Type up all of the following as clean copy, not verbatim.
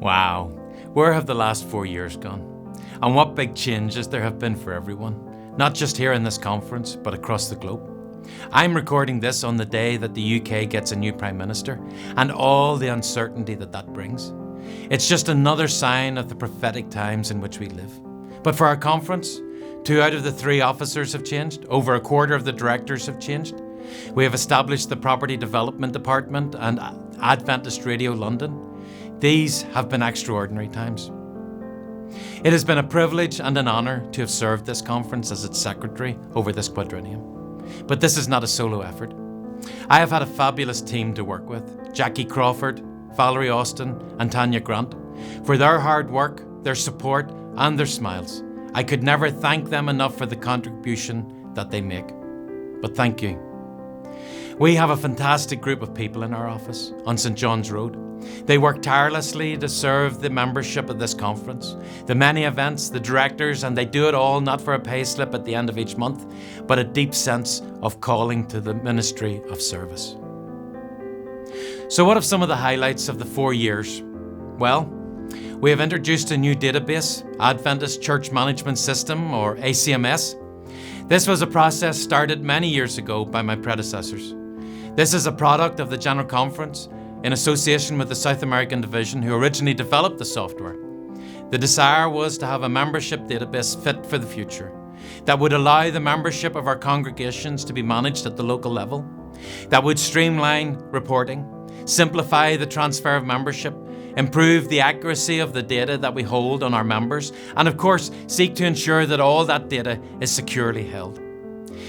Wow, where have the last 4 years gone? And what big changes there have been for everyone, not just here in this conference, but across the globe. I'm recording this on the day that the UK gets a new Prime Minister and all the uncertainty that brings. It's just another sign of the prophetic times in which we live. But for our conference, 2 out of the 3 officers have changed, over a quarter of the directors have changed. We have established the Property Development Department and Adventist Radio London. These have been extraordinary times. It has been a privilege and an honour to have served this conference as its secretary over this quadrennium. But this is not a solo effort. I have had a fabulous team to work with: Jackie Crawford, Valerie Austin and Tanya Grant. For their hard work, their support and their smiles. I could never thank them enough for the contribution that they make. But thank you. We have a fantastic group of people in our office on St John's Road. They work tirelessly to serve the membership of this conference, the many events, the directors, and they do it all not for a pay slip at the end of each month, but a deep sense of calling to the ministry of service. So what are some of the highlights of the 4 years? Well, we have introduced a new database, Adventist Church Management System, or ACMS. This was a process started many years ago by my predecessors. This is a product of the General Conference in association with the South American Division, who originally developed the software. The desire was to have a membership database fit for the future that would allow the membership of our congregations to be managed at the local level, that would streamline reporting, simplify the transfer of membership, improve the accuracy of the data that we hold on our members, and of course, seek to ensure that all that data is securely held.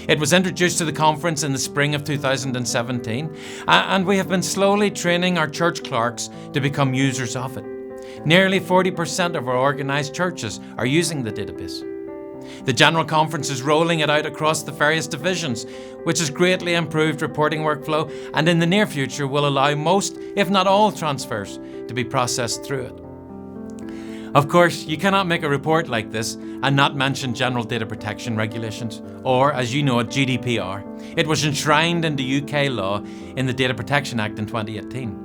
It was introduced to the conference in the spring of 2017, and we have been slowly training our church clerks to become users of it. Nearly 40% of our organised churches are using the database. The General Conference is rolling it out across the various divisions, which has greatly improved reporting workflow and in the near future will allow most, if not all, transfers to be processed through it. Of course, you cannot make a report like this and not mention General Data Protection Regulations, or as you know it, GDPR. It was enshrined into UK law in the Data Protection Act in 2018.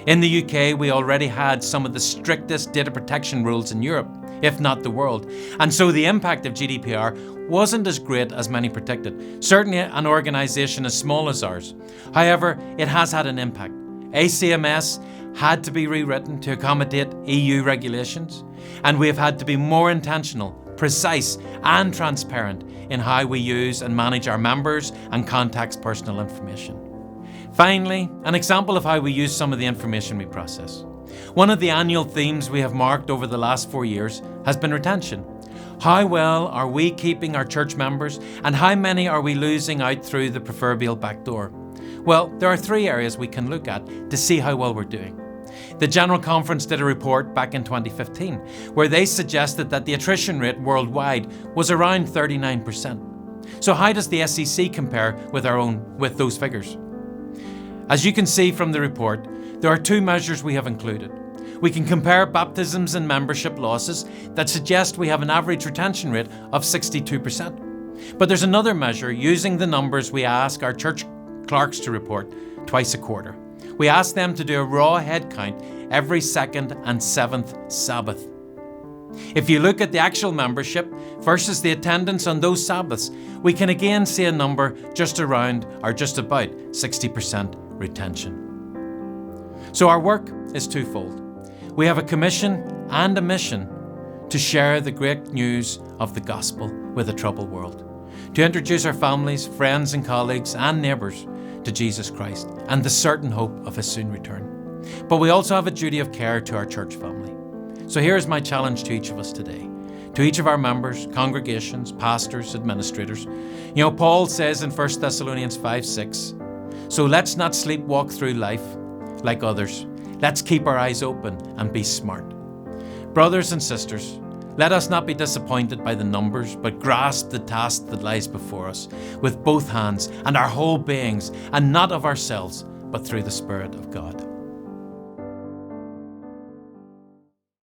In the UK, we already had some of the strictest data protection rules in Europe, if not the world. And so the impact of GDPR wasn't as great as many predicted, certainly an organisation as small as ours. However, it has had an impact. ACMS had to be rewritten to accommodate EU regulations, and we have had to be more intentional, precise and transparent in how we use and manage our members' and contacts' personal information. Finally, an example of how we use some of the information we process. One of the annual themes we have marked over the last 4 years has been retention. How well are we keeping our church members, and how many are we losing out through the proverbial back door? Well, there are 3 areas we can look at to see how well we're doing. The General Conference did a report back in 2015 where they suggested that the attrition rate worldwide was around 39%. So how does the SEC compare with those figures? As you can see from the report, there are 2 measures we have included. We can compare baptisms and membership losses that suggest we have an average retention rate of 62%. But there's another measure using the numbers we ask our church clerks to report twice a quarter. We ask them to do a raw head count every 2nd and 7th Sabbath. If you look at the actual membership versus the attendance on those Sabbaths, we can again see a number just around or just about 60% retention. So our work is twofold. We have a commission and a mission to share the great news of the gospel with a troubled world, to introduce our families, friends and colleagues and neighbours to Jesus Christ and the certain hope of his soon return. But we also have a duty of care to our church family. So here's my challenge to each of us today, to each of our members, congregations, pastors, administrators. You know, Paul says in 1 Thessalonians 5:6, so let's not sleepwalk through life like others. Let's keep our eyes open and be smart. Brothers and sisters, let us not be disappointed by the numbers, but grasp the task that lies before us with both hands and our whole beings, and not of ourselves, but through the Spirit of God.